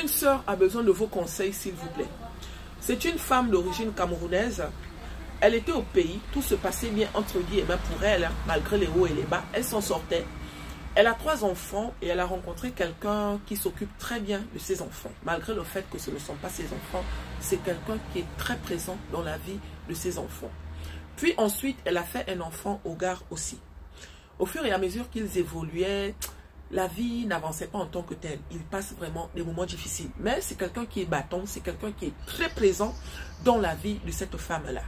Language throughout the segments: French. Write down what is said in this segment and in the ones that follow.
Une sœur a besoin de vos conseils, s'il vous plaît. C'est une femme d'origine camerounaise. Elle était au pays, tout se passait bien entre guillemets pour elle, malgré les hauts et les bas. Elle s'en sortait. Elle a 3 enfants et elle a rencontré quelqu'un qui s'occupe très bien de ses enfants. Malgré le fait que ce ne sont pas ses enfants, c'est quelqu'un qui est très présent dans la vie de ses enfants. Puis ensuite, elle a fait un enfant au gars aussi. Au fur et à mesure qu'ils évoluaient, la vie n'avançait pas en tant que telle. Il passe vraiment des moments difficiles. Mais c'est quelqu'un qui est bâton, c'est quelqu'un qui est très présent dans la vie de cette femme-là.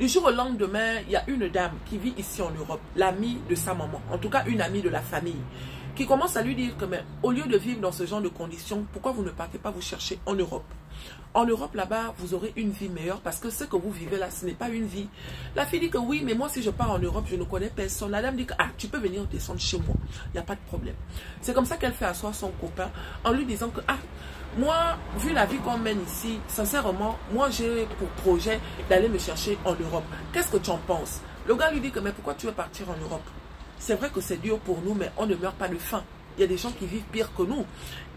Du jour au lendemain, il y a une dame qui vit ici en Europe, l'amie de sa maman, en tout cas une amie de la famille, qui commence à lui dire que mais, au lieu de vivre dans ce genre de conditions, pourquoi vous ne partez pas vous chercher en Europe? En Europe, là-bas, vous aurez une vie meilleure parce que ce que vous vivez là, ce n'est pas une vie. La fille dit que oui, mais moi, si je pars en Europe, je ne connais personne. La dame dit que ah, tu peux venir descendre chez moi. Il n'y a pas de problème. C'est comme ça qu'elle fait asseoir son copain en lui disant que ah, moi, vu la vie qu'on mène ici, sincèrement, moi, j'ai pour projet d'aller me chercher en Europe. Qu'est-ce que tu en penses? Le gars lui dit que mais pourquoi tu veux partir en Europe? C'est vrai que c'est dur pour nous, mais on ne meurt pas de faim. Il y a des gens qui vivent pire que nous.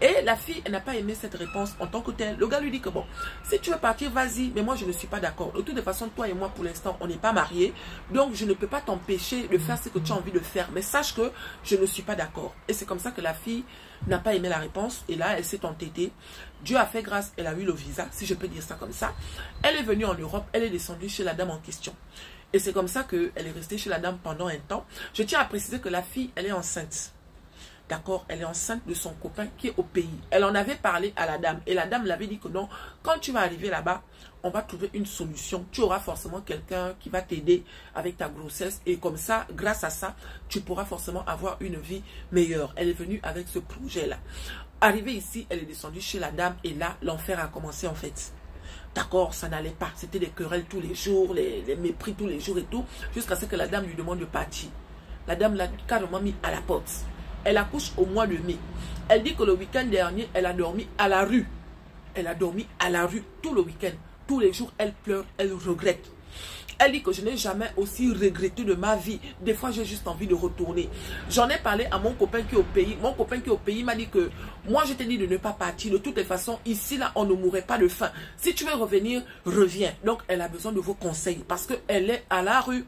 Et la fille, elle n'a pas aimé cette réponse en tant que telle. Le gars lui dit que bon, si tu veux partir, vas-y. Mais moi, je ne suis pas d'accord. De toute façon, toi et moi, pour l'instant, on n'est pas mariés. Donc, je ne peux pas t'empêcher de faire ce que tu as envie de faire. Mais sache que je ne suis pas d'accord. Et c'est comme ça que la fille n'a pas aimé la réponse. Et là, elle s'est entêtée. Dieu a fait grâce. Elle a eu le visa, si je peux dire ça comme ça. Elle est venue en Europe. Elle est descendue chez la dame en question. Et c'est comme ça qu'elle est restée chez la dame pendant un temps. Je tiens à préciser que la fille, elle est enceinte. D'accord, elle est enceinte de son copain qui est au pays. Elle en avait parlé à la dame. Et la dame l'avait dit que non, quand tu vas arriver là-bas, on va trouver une solution. Tu auras forcément quelqu'un qui va t'aider avec ta grossesse. Et comme ça, grâce à ça, tu pourras forcément avoir une vie meilleure. Elle est venue avec ce projet-là. Arrivée ici, elle est descendue chez la dame. Et là, l'enfer a commencé en fait. D'accord, ça n'allait pas. C'était des querelles tous les jours, les mépris tous les jours et tout. Jusqu'à ce que la dame lui demande de partir. La dame l'a carrément mis à la porte. Elle accouche au mois de mai. Elle dit que le week-end dernier, elle a dormi à la rue. Elle a dormi à la rue tout le week-end. Tous les jours, elle pleure, elle regrette. Elle dit que je n'ai jamais aussi regretté de ma vie. Des fois, j'ai juste envie de retourner. J'en ai parlé à mon copain qui est au pays. Mon copain qui est au pays m'a dit que moi, je t'ai dit de ne pas partir. De toutes les façons, ici, là, on ne mourrait pas de faim. Si tu veux revenir, reviens. Donc, elle a besoin de vos conseils parce qu'elle est à la rue.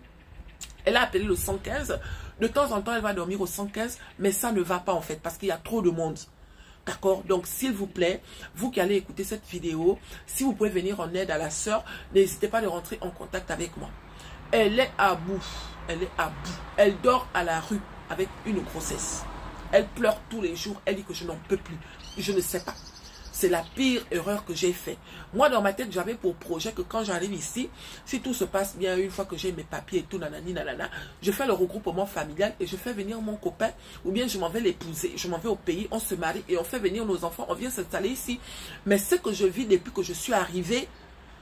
Elle a appelé le 115. De temps en temps, elle va dormir au 115, mais ça ne va pas en fait, parce qu'il y a trop de monde. D'accord? Donc, s'il vous plaît, vous qui allez écouter cette vidéo, si vous pouvez venir en aide à la sœur, n'hésitez pas à rentrer en contact avec moi. Elle est à bout. Elle est à bout. Elle dort à la rue avec une grossesse. Elle pleure tous les jours. Elle dit que je n'en peux plus. Je ne sais pas. C'est la pire erreur que j'ai faite. Moi, dans ma tête, j'avais pour projet que quand j'arrive ici, si tout se passe bien, une fois que j'ai mes papiers et tout, nanani, nanana, je fais le regroupement familial et je fais venir mon copain, ou bien je m'en vais l'épouser, je m'en vais au pays, on se marie et on fait venir nos enfants, on vient s'installer ici. Mais ce que je vis depuis que je suis arrivée,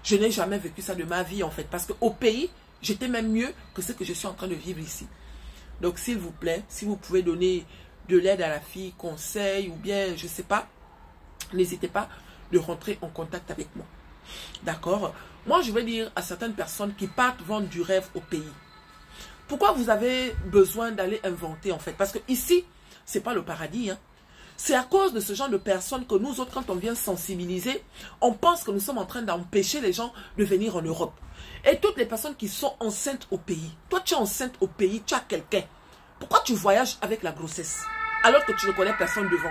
je n'ai jamais vécu ça de ma vie, en fait. Parce qu'au pays, j'étais même mieux que ce que je suis en train de vivre ici. Donc, s'il vous plaît, si vous pouvez donner de l'aide à la fille, conseil, ou bien, je ne sais pas, n'hésitez pas de rentrer en contact avec moi. D'accord? Moi, je vais dire à certaines personnes qui partent vendre du rêve au pays. Pourquoi vous avez besoin d'aller inventer, en fait? Parce que ici, ce n'est pas le paradis. Hein? C'est à cause de ce genre de personnes que nous autres, quand on vient sensibiliser, on pense que nous sommes en train d'empêcher les gens de venir en Europe. Et toutes les personnes qui sont enceintes au pays. Toi, tu es enceinte au pays, tu as quelqu'un. Pourquoi tu voyages avec la grossesse? Alors que tu ne connais personne devant.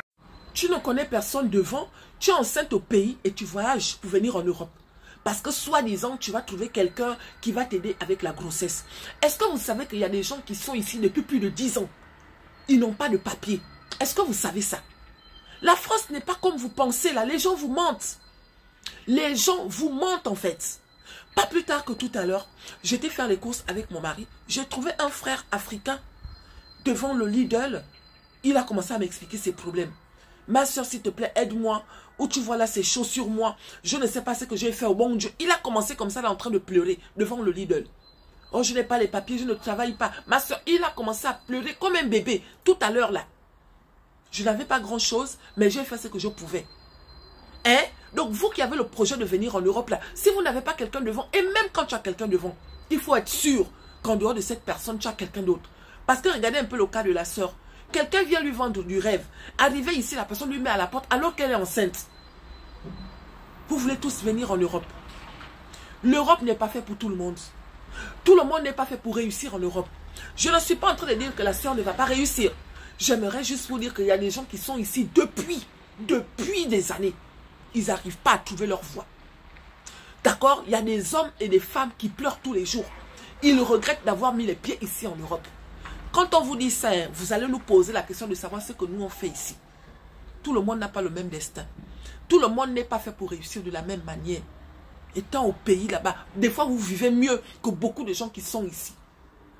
Tu ne connais personne devant, tu es enceinte au pays et tu voyages pour venir en Europe. Parce que soi-disant, tu vas trouver quelqu'un qui va t'aider avec la grossesse. Est-ce que vous savez qu'il y a des gens qui sont ici depuis plus de 10 ans? Ils n'ont pas de papier. Est-ce que vous savez ça? La France n'est pas comme vous pensez là. Les gens vous mentent. Les gens vous mentent en fait. Pas plus tard que tout à l'heure, j'étais faire les courses avec mon mari. J'ai trouvé un frère africain devant le Lidl. Il a commencé à m'expliquer ses problèmes. Ma soeur, s'il te plaît, aide-moi. Où tu vois là, c'est chaud sur moi. Je ne sais pas ce que j'ai fait au bon Dieu. Il a commencé comme ça, là, en train de pleurer devant le Lidl. Oh, je n'ai pas les papiers, je ne travaille pas. Ma soeur, il a commencé à pleurer comme un bébé tout à l'heure là. Je n'avais pas grand-chose, mais j'ai fait ce que je pouvais. Hein? Donc, vous qui avez le projet de venir en Europe là, si vous n'avez pas quelqu'un devant, et même quand tu as quelqu'un devant, il faut être sûr qu'en dehors de cette personne, tu as quelqu'un d'autre. Parce que regardez un peu le cas de la soeur. Quelqu'un vient lui vendre du rêve. Arrivé ici, la personne lui met à la porte alors qu'elle est enceinte. Vous voulez tous venir en Europe. L'Europe n'est pas faite pour tout le monde. Tout le monde n'est pas fait pour réussir en Europe. Je ne suis pas en train de dire que la sœur ne va pas réussir. J'aimerais juste vous dire qu'il y a des gens qui sont ici depuis des années. Ils n'arrivent pas à trouver leur voie. D'accord? Il y a des hommes et des femmes qui pleurent tous les jours. Ils regrettent d'avoir mis les pieds ici en Europe. Quand on vous dit ça, vous allez nous poser la question de savoir ce que nous on fait ici. Tout le monde n'a pas le même destin. Tout le monde n'est pas fait pour réussir de la même manière. Étant au pays là-bas, des fois vous vivez mieux que beaucoup de gens qui sont ici.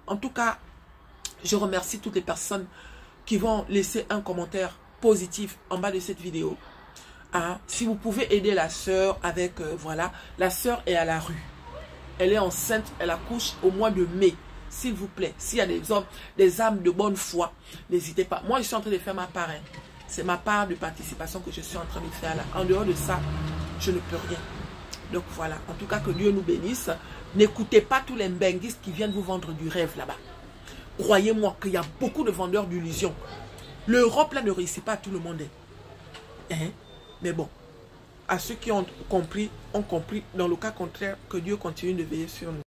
En tout cas, je remercie toutes les personnes qui vont laisser un commentaire positif en bas de cette vidéo. Hein? Si vous pouvez aider la sœur avec, voilà, la sœur est à la rue. Elle est enceinte, elle accouche au mois de mai. S'il vous plaît, s'il y a des hommes, des âmes de bonne foi, n'hésitez pas. Moi, je suis en train de faire ma part. Hein. C'est ma part de participation que je suis en train de faire là. En dehors de ça, je ne peux rien. Donc voilà, en tout cas que Dieu nous bénisse. N'écoutez pas tous les mbenguistes qui viennent vous vendre du rêve là-bas. Croyez-moi qu'il y a beaucoup de vendeurs d'illusions. L'Europe là ne réussit pas à tout le monde. Hein? Mais bon, à ceux qui ont compris, ont compris. Dans le cas contraire, que Dieu continue de veiller sur nous.